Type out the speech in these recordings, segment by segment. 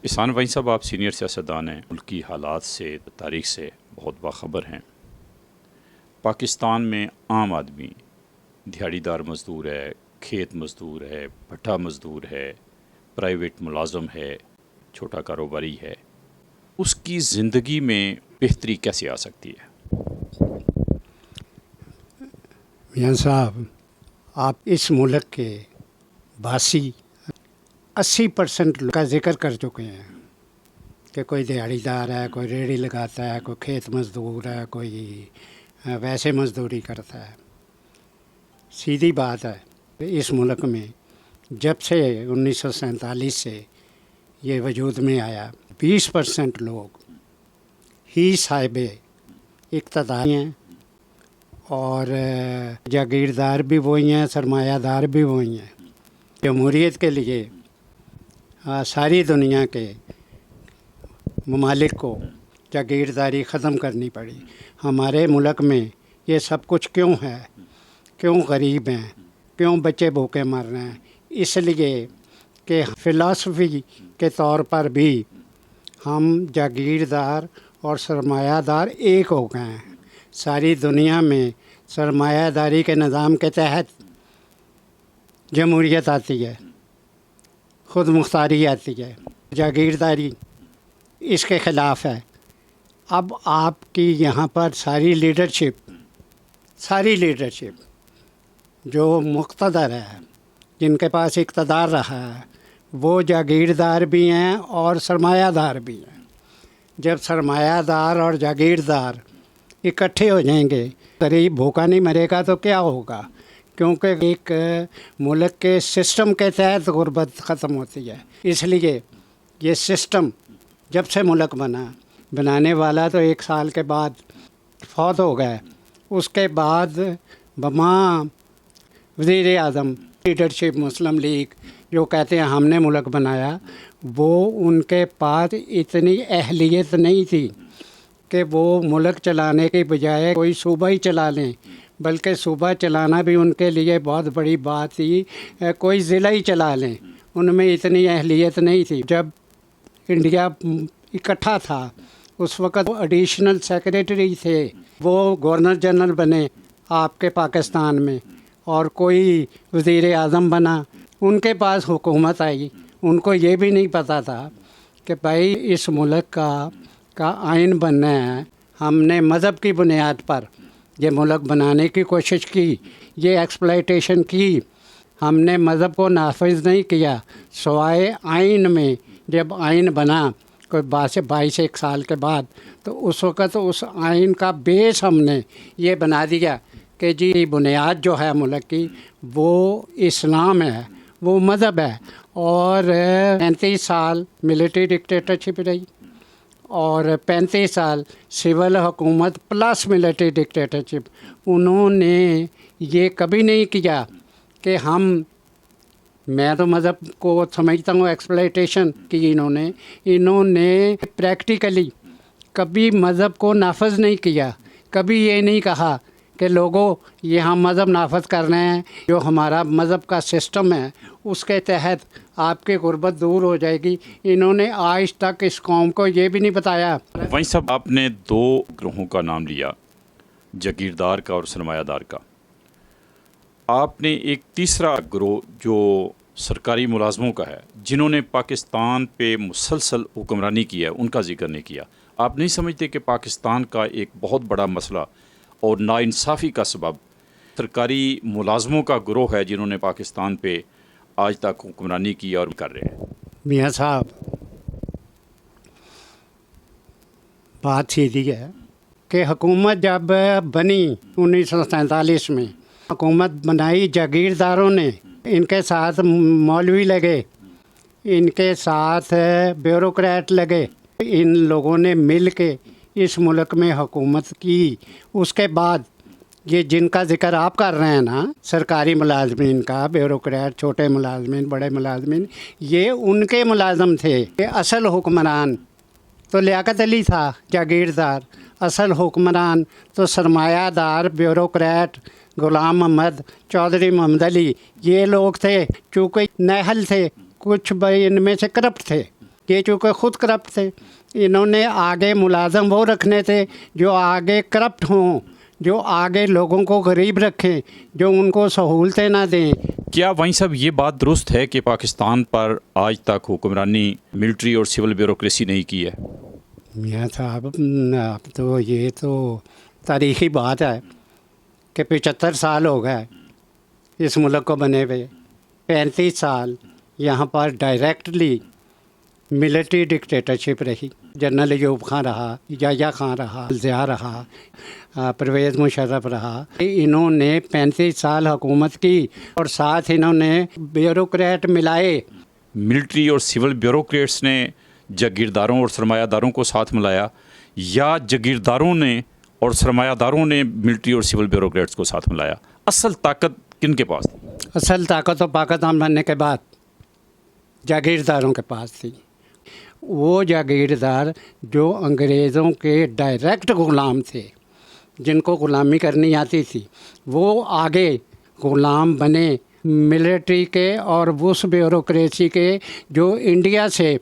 احسان وحید صاحب، آپ سینئر سیاستدان ہیں، ملکی حالات سے تاریخ سے بہت باخبر ہیں۔ پاکستان میں عام آدمی دیہڑی دار مزدور ہے، کھیت مزدور ہے، بھٹا مزدور ہے، پرائیویٹ ملازم ہے، چھوٹا کاروباری ہے، اس کی زندگی میں بہتری کیسے آ سکتی ہے؟ میاں صاحب، آپ اس ملک کے باسی 80% کا ذکر کر چکے ہیں کہ کوئی دیہڑی دار ہے، کوئی ریڑھی لگاتا ہے، کوئی کھیت مزدور ہے، کوئی ویسے مزدوری کرتا ہے۔ سیدھی بات ہے، اس ملک میں جب سے 1947 سے یہ وجود میں آیا 20% لوگ ہی صاحب اقتدار ہیں، اور جاگیردار بھی وہی ہیں، سرمایہ دار بھی وہی ہیں۔ جمہوریت کے لیے ساری دنیا کے ممالک کو جاگیرداری ختم کرنی پڑی۔ ہمارے ملک میں یہ سب کچھ کیوں ہے؟ کیوں غریب ہیں؟ کیوں بچے بھوکے مر رہے ہیں؟ اس لیے کہ فلسفی کے طور پر بھی ہم جاگیردار اور سرمایہ دار ایک ہو گئے ہیں۔ ساری دنیا میں سرمایہ داری کے نظام کے تحت جمہوریت آتی ہے، خود مختاری آتی ہے، جاگیرداری اس کے خلاف ہے۔ اب آپ کی یہاں پر ساری لیڈرشپ جو مقتدر ہے، جن کے پاس اقتدار رہا ہے، وہ جاگیردار بھی ہیں اور سرمایہ دار بھی ہیں۔ جب سرمایہ دار اور جاگیردار اکٹھے ہو جائیں گے، غریب بھوکا نہیں مرے گا تو کیا ہوگا؟ کیونکہ ایک ملک کے سسٹم کے تحت غربت ختم ہوتی ہے۔ اس لیے یہ سسٹم جب سے ملک بنانے والا تو 1 سال کے بعد فوت ہو گئے، اس کے بعد بما وزیر اعظم لیڈرشپ مسلم لیگ جو کہتے ہیں ہم نے ملک بنایا، وہ ان کے پاس اتنی اہلیت نہیں تھی کہ وہ ملک چلانے کے بجائے کوئی صوبہ ہی چلا لیں، بلکہ صوبہ چلانا بھی ان کے لیے بہت بڑی بات تھی، کوئی ضلع ہی چلا لیں، ان میں اتنی اہلیت نہیں تھی۔ جب انڈیا اکٹھا تھا اس وقت وہ ایڈیشنل سیکریٹری تھے، وہ گورنر جنرل بنے آپ کے پاکستان میں، اور کوئی وزیر اعظم بنا، ان کے پاس حکومت آئی۔ ان کو یہ بھی نہیں پتہ تھا کہ بھائی اس ملک کا آئین بننا ہے۔ ہم نے مذہب کی بنیاد پر یہ ملک بنانے کی کوشش کی، یہ ایکسپلائٹیشن کی، ہم نے مذہب کو نافذ نہیں کیا سوائے آئین میں۔ جب آئین بنا کوئی 22 سال کے بعد، تو اس وقت اس آئین کا بیس ہم نے یہ بنا دیا کہ جی بنیاد جو ہے ملک کی وہ اسلام ہے، وہ مذہب ہے۔ اور 35 سال ملٹری ڈکٹیٹرشپ رہی، اور 35 سال سول حکومت پلس ملٹری ڈکٹیٹرشپ۔ انہوں نے یہ کبھی نہیں کیا کہ میں تو مذہب کو سمجھتا ہوں ایکسپلائٹیشن کی، انہوں نے پریکٹیکلی کبھی مذہب کو نافذ نہیں کیا۔ کبھی یہ نہیں کہا کہ لوگوں یہ ہم مذہب نافذ کر رہے ہیں، جو ہمارا مذہب کا سسٹم ہے اس کے تحت آپ کی غربت دور ہو جائے گی۔ انہوں نے آج تک اس قوم کو یہ بھی نہیں بتایا۔ وحید صاحب، آپ نے 2 گروہوں کا نام لیا، جاگیردار کا اور سرمایہ دار کا۔ آپ نے ایک تیسرا گروہ جو سرکاری ملازموں کا ہے، جنہوں نے پاکستان پہ مسلسل حکمرانی کی ہے، ان کا ذکر نہیں کیا۔ آپ نہیں سمجھتے کہ پاکستان کا ایک بہت بڑا مسئلہ اور ناانصافی کا سبب سرکاری ملازموں کا گروہ ہے، جنہوں نے پاکستان پہ آج تک حکمرانی کی اور کر رہے ہیں؟ میاں صاحب، بات سیدھی ہے کہ حکومت جب بنی 1947 میں، حکومت بنائی جاگیرداروں نے، ان کے ساتھ مولوی لگے، ان کے ساتھ بیوروکریٹ لگے، ان لوگوں نے مل کے اس ملک میں حکومت کی۔ اس کے بعد یہ جن کا ذکر آپ کر رہے ہیں نا، سرکاری ملازمین کا، بیوروکریٹ، چھوٹے ملازمین، بڑے ملازمین، یہ ان کے ملازم تھے۔ یہ اصل حکمران تو لیاقت علی تھا، جاگیردار۔ اصل حکمران تو سرمایہ دار، بیوروکریٹ، غلام محمد، چودھری محمد علی، یہ لوگ تھے۔ چونکہ نااہل تھے، کچھ ان میں سے کرپٹ تھے، یہ چونکہ خود کرپٹ تھے، انہوں نے آگے ملازم وہ رکھنے تھے جو آگے کرپٹ ہوں، جو آگے لوگوں کو غریب رکھیں، جو ان کو سہولتیں نہ دیں۔ کیا وہیں صاحب یہ بات درست ہے کہ پاکستان پر آج تک حکمرانی ملٹری اور سول بیوروکریسی نہیں کی ہے؟ میاں صاحب اب تو یہ تو تاریخی بات ہے کہ 75 سال ہو گئے اس ملک کو بنے ہوئے، 35 سال یہاں پر ڈائریکٹلی ملٹری ڈکٹیٹرشپ رہی، جنرل ایوب خان رہا، یحییٰ خان رہا، ضیاء رہا، پرویز مشرف رہا۔ انہوں نے 35 سال حکومت کی اور ساتھ انہوں نے بیوروکریٹ ملائے۔ ملٹری اور سول بیوروکریٹس نے جاگیرداروں اور سرمایہ داروں کو ساتھ ملایا یا جاگیرداروں نے اور سرمایہ داروں نے ملٹری اور سول بیوروکریٹس کو ساتھ ملایا؟ اصل طاقت کن کے پاس تھی؟ اصل طاقت و پاکستان بننے کے بعد جاگیرداروں کے پاس تھی۔ وہ جاگیردار جو انگریزوں کے ڈائریکٹ غلام تھے، جن کو غلامی کرنی آتی تھی، وہ آگے غلام بنے ملٹری کے اور اس بیوروکریسی کے جو انڈیا سے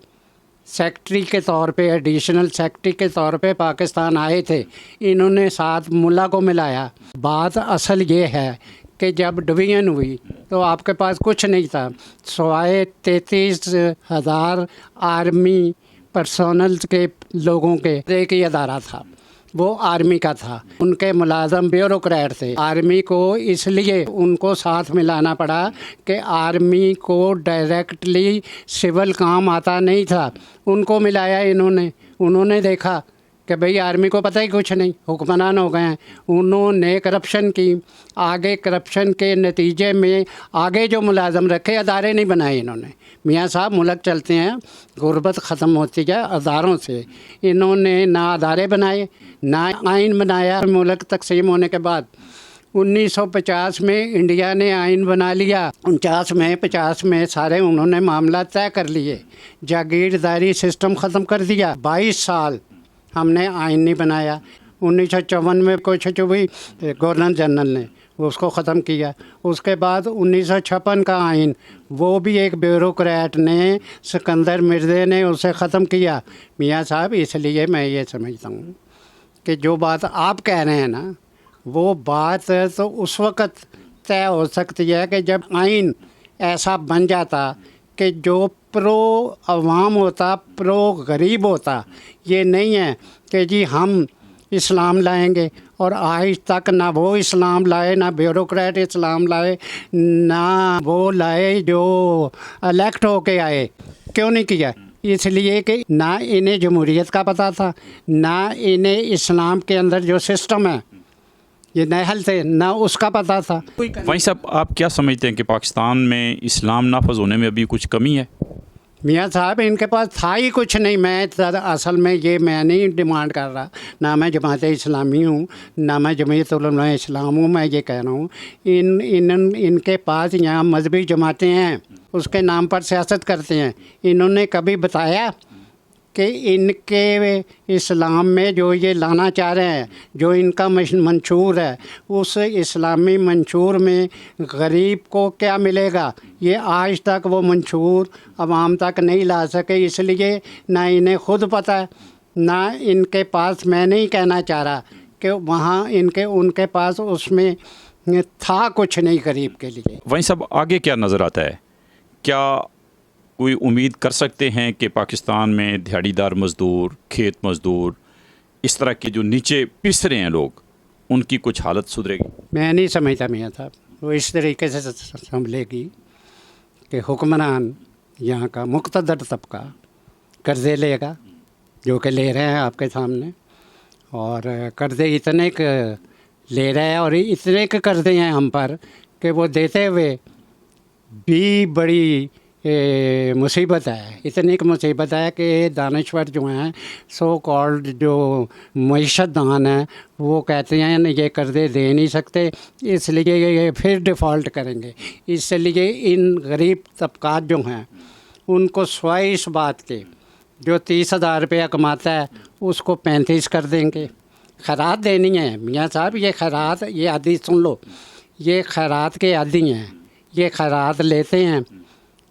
سیکٹری کے طور پہ، ایڈیشنل سیکٹری کے طور پہ پاکستان آئے تھے۔ انہوں نے ساتھ ملا کو ملایا۔ بات اصل یہ ہے کہ جب ڈویژن ہوئی تو آپ کے پاس کچھ نہیں تھا سوائے 33,000 آرمی پرسونل کے لوگوں کے ایک ہی ادارہ تھا، وہ آرمی کا تھا۔ ان کے ملازم بیوروکریٹ تھے۔ آرمی کو اس لیے ان کو ساتھ ملانا پڑا کہ آرمی کو ڈائریکٹلی سول کام آتا نہیں تھا، ان کو ملایا انہوں نے دیکھا کہ بھئی آرمی کو پتہ ہی کچھ نہیں، حکمران ہو گئے ہیں۔ انہوں نے کرپشن کی، آگے کرپشن کے نتیجے میں آگے جو ملازم رکھے، ادارے نہیں بنائے انہوں نے۔ میاں صاحب ملک چلتے ہیں، غربت ختم ہوتی ہے اداروں سے۔ انہوں نے نہ ادارے بنائے نہ آئین بنایا۔ ملک تقسیم ہونے کے بعد 1950 میں انڈیا نے آئین بنا لیا، 50 میں سارے انہوں نے معاملات طے کر لیے، جاگیرداری سسٹم ختم کر دیا۔ 22 سال ہم نے آئین نہیں بنایا۔ 1954 میں کوشش ہوئی گورنر جنرل نے اس کو ختم کیا۔ اس کے بعد 1956 کا آئین، وہ بھی ایک بیوروکریٹ نے، سکندر مرزا نے اسے ختم کیا۔ میاں صاحب اس لیے میں یہ سمجھتا ہوں کہ جو بات آپ کہہ رہے ہیں نا، وہ بات تو اس وقت طے ہو سکتی ہے کہ جب آئین ایسا بن جاتا کہ جو پرو عوام ہوتا، پرو غریب ہوتا۔ یہ نہیں ہے کہ جی ہم اسلام لائیں گے، اور آج تک نہ وہ اسلام لائے، نہ بیوروکریٹ اسلام لائے، نہ وہ لائے جو الیکٹ ہو کے آئے۔ کیوں نہیں کیا؟ اس لیے کہ نہ انہیں جمہوریت کا پتہ تھا، نہ انہیں اسلام کے اندر جو سسٹم ہے، یہ نہل تھے، نہ اس کا پتہ تھا۔ وہیں صاحب آپ کیا سمجھتے ہیں کہ پاکستان میں اسلام نافذ ہونے میں ابھی کچھ کمی ہے؟ میاں صاحب ان کے پاس تھا ہی کچھ نہیں۔ میں اصل میں میں نہیں ڈیمانڈ کر رہا، نہ میں جماعت اسلامی ہوں، نہ میں جمعیت علماء اسلام ہوں۔ میں یہ کہہ رہا ہوں ان کے پاس یہاں مذہبی جماعتیں ہیں، اس کے نام پر سیاست کرتے ہیں۔ انہوں نے کبھی بتایا کہ ان کے اسلام میں جو یہ لانا چاہ رہے ہیں، جو ان کا منشور ہے، اس اسلامی منشور میں غریب کو کیا ملے گا؟ یہ آج تک وہ منشور عوام تک نہیں لا سکے۔ اس لیے نہ انہیں خود پتہ ہے، نہ ان کے پاس، میں نہیں کہنا چاہ رہا کہ وہاں ان کے پاس اس میں تھا کچھ نہیں غریب کے لیے۔ وہیں صاحب آگے کیا نظر آتا ہے؟ کیا کوئی امید کر سکتے ہیں کہ پاکستان میں دہاڑی دار مزدور، کھیت مزدور، اس طرح کے جو نیچے پس رہے ہیں لوگ، ان کی کچھ حالت سدھرے گی؟ میں نہیں سمجھتا میاں صاحب وہ اس طریقے سے سنبھلے گی کہ حکمران یہاں کا مقتدر طبقہ قرضے لے گا، جو کہ لے رہے ہیں آپ کے سامنے، اور قرضے اتنے لے رہے ہیں اور اتنے کے قرضے ہیں ہم پر کہ وہ دیتے ہوئے بھی بڑی مصیبت ہے۔ اتنی ایک مصیبت ہے کہ دانشور جو ہیں، سو کالڈ جو معیشت دان ہیں، وہ کہتے ہیں یہ قرضے دے نہیں سکتے، اس لیے یہ پھر ڈیفالٹ کریں گے۔ اس لیے ان غریب طبقات جو ہیں ان کو سوائے اس بات کے جو 30,000 روپیہ کماتا ہے اس کو 35 کر دیں گے۔ خیرات دینی ہے میاں صاحب، یہ خیرات، یہ عادی سن لو، یہ خیرات کے عادی ہیں۔ یہ خیرات لیتے ہیں،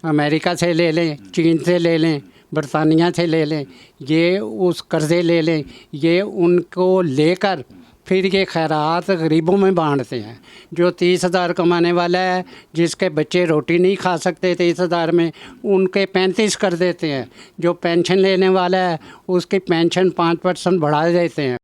امریکہ سے لے لیں، چین سے لے لیں، برطانیہ سے لے لیں، یہ اس قرضے لے لیں، یہ ان کو لے کر پھر یہ خیرات غریبوں میں بانٹتے ہیں۔ جو 30,000 کمانے والا ہے، جس کے بچے روٹی نہیں کھا سکتے 30,000 میں، ان کے 35 کر دیتے ہیں۔ جو پینشن لینے والا ہے اس کی پینشن 5% بڑھا دیتے ہیں۔